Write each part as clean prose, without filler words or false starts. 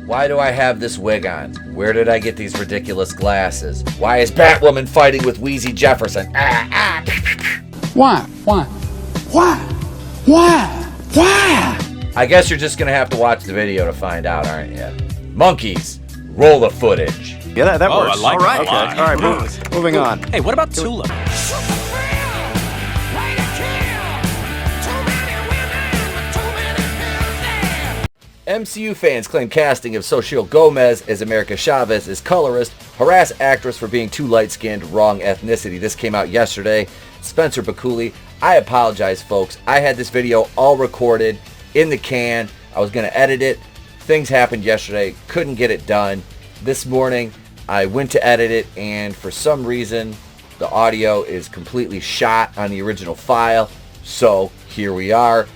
Why do I have this wig on? Where did I get these ridiculous glasses? Why is Batwoman fighting with Wheezy Jefferson? Why? I guess you're just gonna have to watch the video to find out, aren't you? Monkeys, roll the footage. Yeah, that works. I like all right, it a lot. all right, moving on. Hey, what about Tulip? MCU fans claim casting of Xochitl Gomez as America Chavez is colorist, harass actress for being too light-skinned, wrong ethnicity. This came out yesterday. Spencer Bakuli, I apologize, folks. I had this video all recorded in the can. I was going to edit it. Things happened yesterday. Couldn't get it done. This morning, I went to edit it, and for some reason, the audio is completely shot on the original file. So here we are.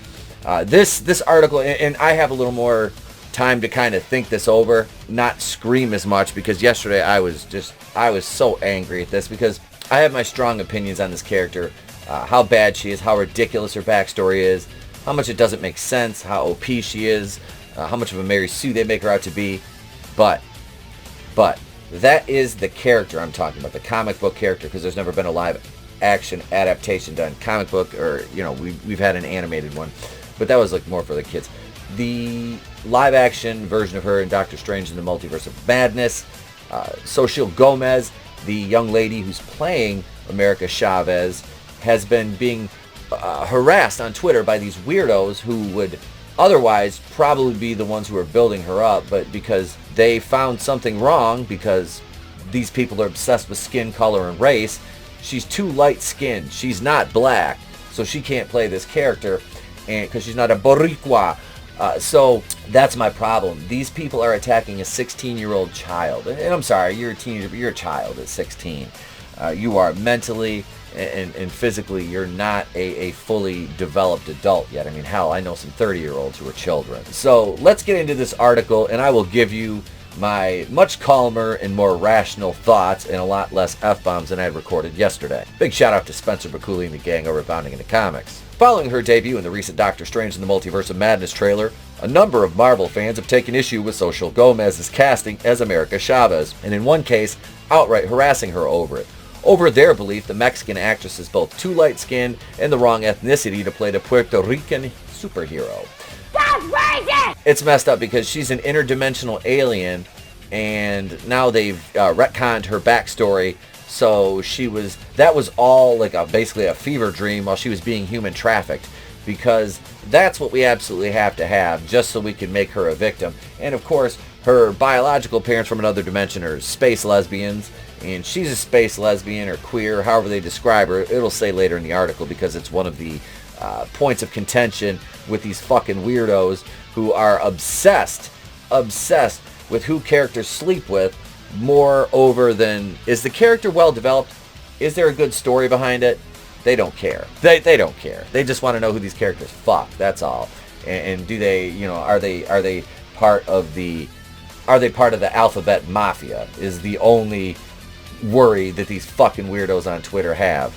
This article, and I have a little more time to kind of think this over, not scream as much, because yesterday I was so angry at this, because I have my strong opinions on this character, how bad she is, how ridiculous her backstory is, how much it doesn't make sense, how OP she is, how much of a Mary Sue they make her out to be, but that is the character I'm talking about, the comic book character, because there's never been a live action adaptation done. Comic book, or we've had an animated one, but that was like more for the kids. The live action version of her in Doctor Strange in the Multiverse of Madness, Xochitl Gomez, the young lady who's playing America Chavez, has been being harassed on Twitter by these weirdos who would otherwise probably be the ones who are building her up, but because they found something wrong, because these people are obsessed with skin color and race, she's too light-skinned. She's not black, so she can't play this character, and because she's not a Boricua. So that's my problem. These people are attacking a 16-year-old child. And I'm sorry, you're a teenager, but you're a child at 16. You are mentally and physically, you're not a fully developed adult yet. I mean, hell, I know some 30-year-olds who are children. So let's get into this article, and I will give you my much calmer and more rational thoughts and a lot less F-bombs than I had recorded yesterday. Big shout out to Spencer Bakuli and the gang over at Bounding into Comics. Following her debut in the recent Doctor Strange in the Multiverse of Madness trailer, a number of Marvel fans have taken issue with Xochitl Gomez's casting as America Chavez, and in one case, outright harassing her over it. Over their belief the Mexican actress is both too light-skinned and the wrong ethnicity to play the Puerto Rican superhero. That's racist! It's messed up because she's an interdimensional alien, and now they've retconned her backstory. So that was all like basically a fever dream while she was being human trafficked, because that's what we absolutely have to have just so we can make her a victim. And of course, her biological parents from another dimension are space lesbians, and she's a space lesbian or queer, however they describe her. It'll say later in the article, because it's one of the points of contention with these fucking weirdos who are obsessed with who characters sleep with, more over than, is the character well developed? Is there a good story behind it? They don't care. They don't care. They just want to know who these characters fuck. That's all. And do they, are they part of the alphabet mafia? Is the only worry that these fucking weirdos on Twitter have.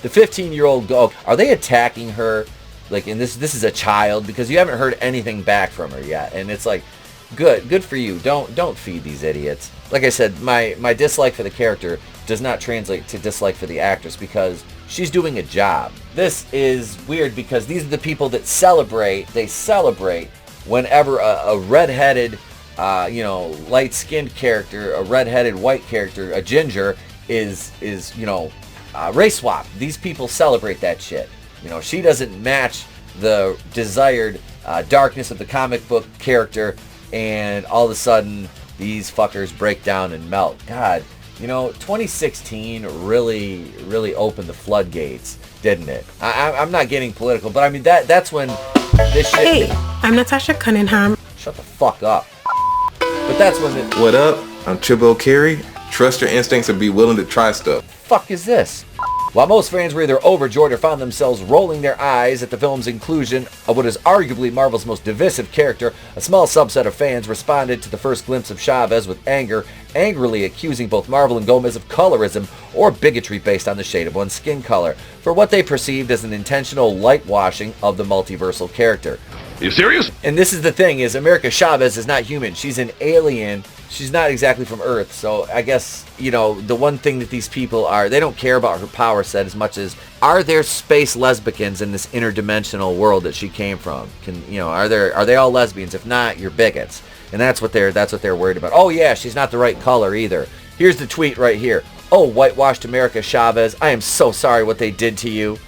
The 15-year-old are they attacking her? Like, and this is a child, because you haven't heard anything back from her yet, and it's like, good for you. Don't feed these idiots. Like I said, my dislike for the character does not translate to dislike for the actress, because she's doing a job. This is weird because these are the people that celebrate. They celebrate whenever a redheaded, light-skinned character, a redheaded white character, a ginger is race swap. These people celebrate that shit. She doesn't match the desired darkness of the comic book character, and all of a sudden these fuckers break down and melt. God, 2016 really opened the floodgates, didn't it? I'm not getting political, but I mean that's when this shit. Hey, I'm Natasha Cunningham. Shut the fuck up. But that's when it. What up? I'm Chibo Carey. Trust your instincts and be willing to try stuff. Fuck is this? While most fans were either overjoyed or found themselves rolling their eyes at the film's inclusion of what is arguably Marvel's most divisive character, a small subset of fans responded to the first glimpse of Chavez with anger, angrily accusing both Marvel and Gomez of colorism or bigotry based on the shade of one's skin color, for what they perceived as an intentional whitewashing of the multiversal character. You serious? And this is the thing, is America Chavez is not human. She's an alien. She's not exactly from Earth. So I guess, you know, the one thing that these people are, they don't care about her power set as much as, are there space lesbicans in this interdimensional world that she came from? Are they all lesbians? If not, you're bigots. And that's what they're worried about. Oh yeah, she's not the right color either. Here's the tweet right here. Oh, whitewashed America Chavez, I am so sorry what they did to you.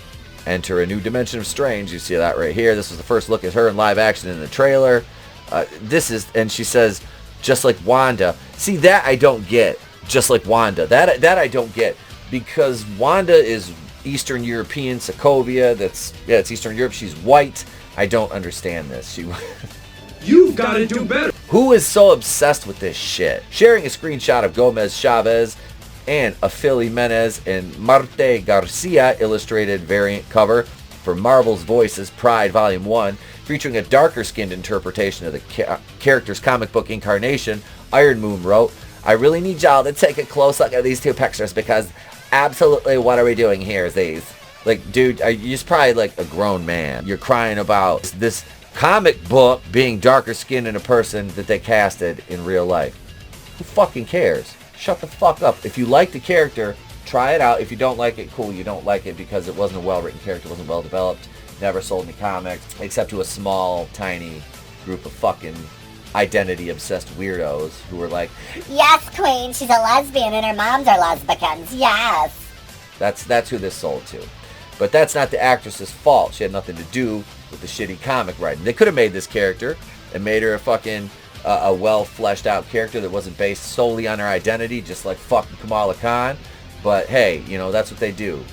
Enter a new dimension of strange. You see that right here. This was the first look at her in live action in the trailer. And she says, just like Wanda. See, that I don't get. Just like Wanda. That I don't get. Because Wanda is Eastern European, Sokovia. It's Eastern Europe. She's white. I don't understand this. You've got to do better. Who is so obsessed with this shit? Sharing a screenshot of Gomez Chavez and a Philly Menez and Marte Garcia illustrated variant cover for Marvel's Voices Pride Volume 1, featuring a darker-skinned interpretation of the character's comic book incarnation. Iron Moon wrote, I really need y'all to take a close look at these two pictures because absolutely what are we doing here is these. Like, dude, you're just probably like a grown man. You're crying about this comic book being darker skinned than a person that they casted in real life. Who fucking cares? Shut the fuck up. If you like the character, try it out. If you don't like it, cool, you don't like it because it wasn't a well-written character, wasn't well-developed, never sold any comics, except to a small, tiny group of fucking identity-obsessed weirdos who were like, Yes, Queen, she's a lesbian and her moms are lesbicans, yes. That's who this sold to. But that's not the actress's fault. She had nothing to do with the shitty comic writing. They could have made this character and made her a fucking a well-fleshed out character that wasn't based solely on her identity, just like fucking Kamala Khan. But hey, that's what they do.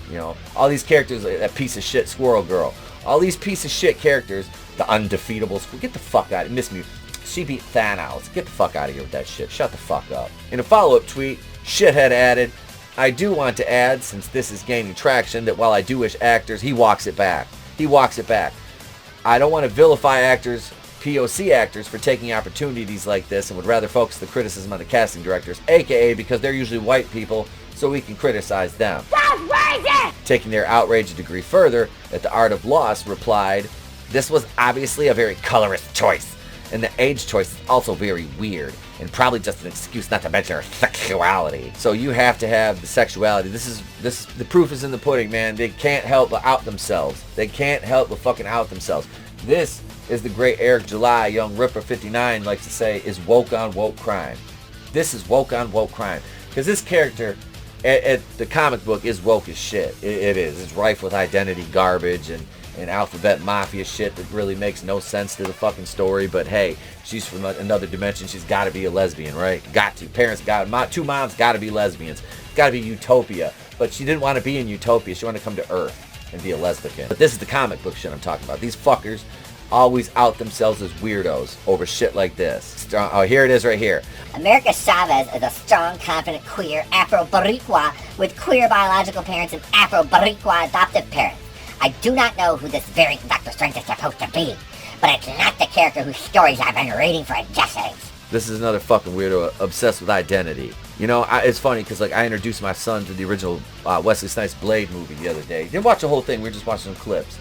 All these characters, like that piece of shit Squirrel Girl, all these piece of shit characters, the undefeatable Squirrel, get the fuck out. Miss me. She beat Thanos. Get the fuck out of here with that shit. Shut the fuck up. In a follow-up tweet, Shithead added, I do want to add, since this is gaining traction, that while I do wish actors, he walks it back. I don't want to vilify actors, POC actors, for taking opportunities like this and would rather focus the criticism on the casting directors, aka because they're usually white people, so we can criticize them. That's racist! Taking their outrage a degree further, At the Art of Loss replied, this was obviously a very colorist choice, and the age choice is also very weird, and probably just an excuse not to mention her sexuality. So you have to have the sexuality. The proof is in the pudding, man. They can't help but out themselves. They can't help but fucking out themselves. This is the great Eric July, Young Ripper 59 likes to say, is woke on woke crime. This is woke on woke crime. Because this character at the comic book is woke as shit. It is. It's rife with identity garbage and alphabet mafia shit that really makes no sense to the fucking story. But hey, she's from another dimension. She's got to be a lesbian, right? Got to. Two moms got to be lesbians. Got to be utopia. But she didn't want to be in utopia. She wanted to come to Earth and be a lesbian. But this is the comic book shit I'm talking about. These fuckers always out themselves as weirdos over shit like this. Oh, here it is right here. America Chavez is a strong, confident, queer Afro-Boricua with queer biological parents and Afro-Boricua adoptive parents. I do not know who this variant Dr. Strange is supposed to be, but it's not the character whose stories I've been reading for decades. This is another fucking weirdo obsessed with identity. It's funny because I introduced my son to the original Wesley Snipes Blade movie the other day. Didn't watch the whole thing. We were just watching some clips,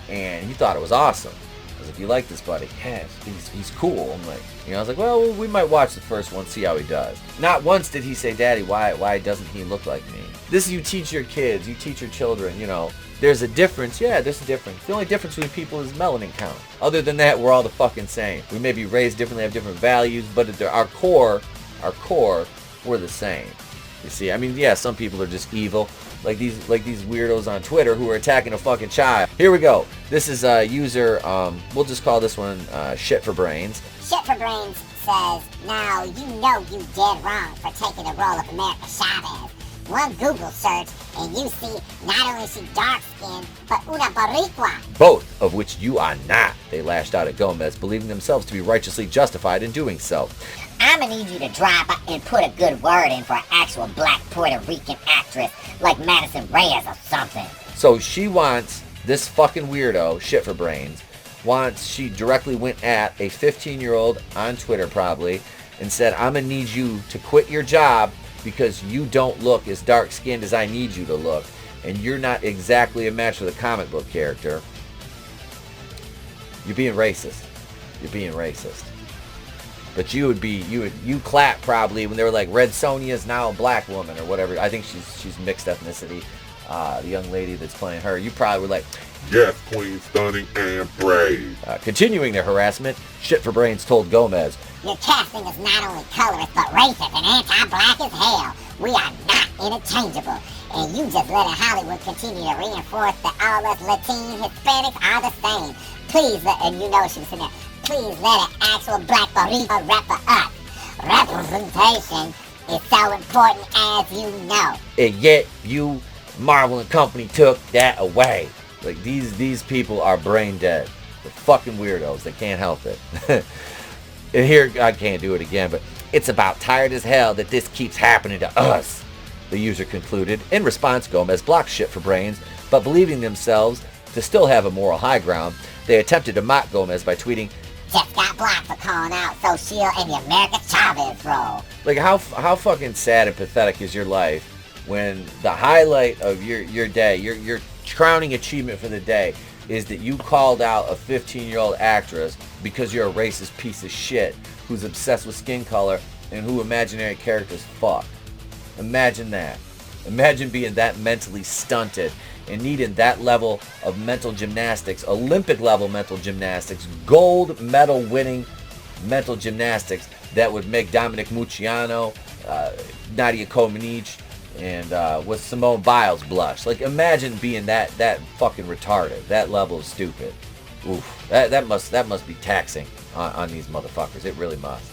and he thought it was awesome. I was like, "You like this, buddy?" Yeah, he's cool. I'm like, I was like, well, we might watch the first one, see how he does. Not once did he say, "Daddy, why doesn't he look like me?" This is, you teach your kids, you teach your children. There's a difference. Yeah, there's a difference. The only difference between people is melanin count. Other than that, we're all the fucking same. We may be raised differently, have different values, but at our core, we're the same. You see, some people are just evil, like these weirdos on Twitter who are attacking a fucking child. Here we go. This is a user. We'll just call this one Shit for Brains. Shit for Brains says, now you know you did wrong for taking the role of America Chavez. One Google search and you see not only is she dark-skinned, but una boricua. Both of which you are not, they lashed out at Gomez, believing themselves to be righteously justified in doing so. I'ma need you to drop and put a good word in for an actual black Puerto Rican actress like Madison Reyes or something. So she wants, this fucking weirdo, Shit for Brains, she directly went at a 15-year-old on Twitter probably and said, I'm gonna need you to quit your job because you don't look as dark-skinned as I need you to look, and you're not exactly a match for the comic book character. You're being racist. You're being racist. But you clap probably when they were like, Red Sonja's now a black woman or whatever. I think she's mixed ethnicity. The young lady that's playing her. You probably were like, yes, queen, stunning, and brave. Continuing their harassment, Shit for Brains told Gomez, Your casting is not only colorist, but racist and anti-black as hell. We are not interchangeable. And you just letting Hollywood continue to reinforce that all us Latino Hispanics are the same. Please let, and you know she was sitting there, please let an actual black Boricua rep for us. Representation is so important, as you know. and yet you, Marvel and company, took that away. Like, these people are brain dead. They're fucking weirdos. They can't help it. And here, I can't do it again, but it's about tired as hell that this keeps happening to us, the user concluded. In response, Gomez blocked Shit for Brains, but believing themselves to still have a moral high ground, they attempted to mock Gomez by tweeting, Just got blocked for calling out Xochitl in the America Chavez role. like, how fucking sad and pathetic is your life when the highlight of your day, your crowning achievement for the day, is that you called out a 15-year-old actress because you're a racist piece of shit who's obsessed with skin color and who imaginary characters fuck. Imagine that. Imagine being that mentally stunted and needing that level of mental gymnastics, Olympic level mental gymnastics, gold medal winning mental gymnastics that would make Dominic Mucciano, Nadia Comaneci, and with Simone Biles blush. Like, imagine being that fucking retarded, that level of stupid. Oof, that must be taxing on these motherfuckers. It really must.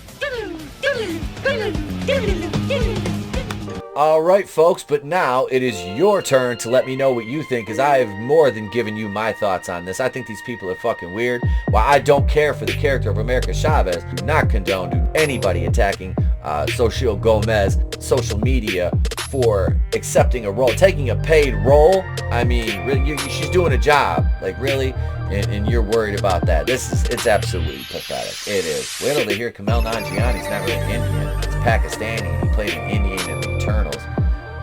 Alright folks, but now it is your turn to let me know what you think, because I have more than given you my thoughts on this. I think these people are fucking weird. While I don't care for the character of America Chavez, do not condone anybody attacking Xochitl Gomez, social media, for accepting a role, taking a paid role. I mean, she's doing a job, like, really, and you're worried about that. It's absolutely pathetic. It is. Wait till they hear Kumail Nanjiani's not really Indian. It's Pakistani, and he played an Indian in the Eternals.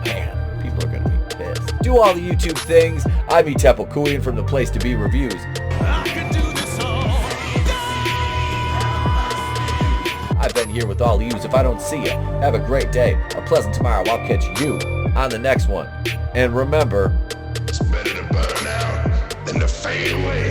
Man, people are gonna be pissed. Do all the YouTube things. I'm Etepel Kuian from the Place to Be Reviews. I've been here with all of yous. If I don't see you, have a great day, a pleasant tomorrow. I'll catch you on the next one. And remember, It's better to burn out than to fade away.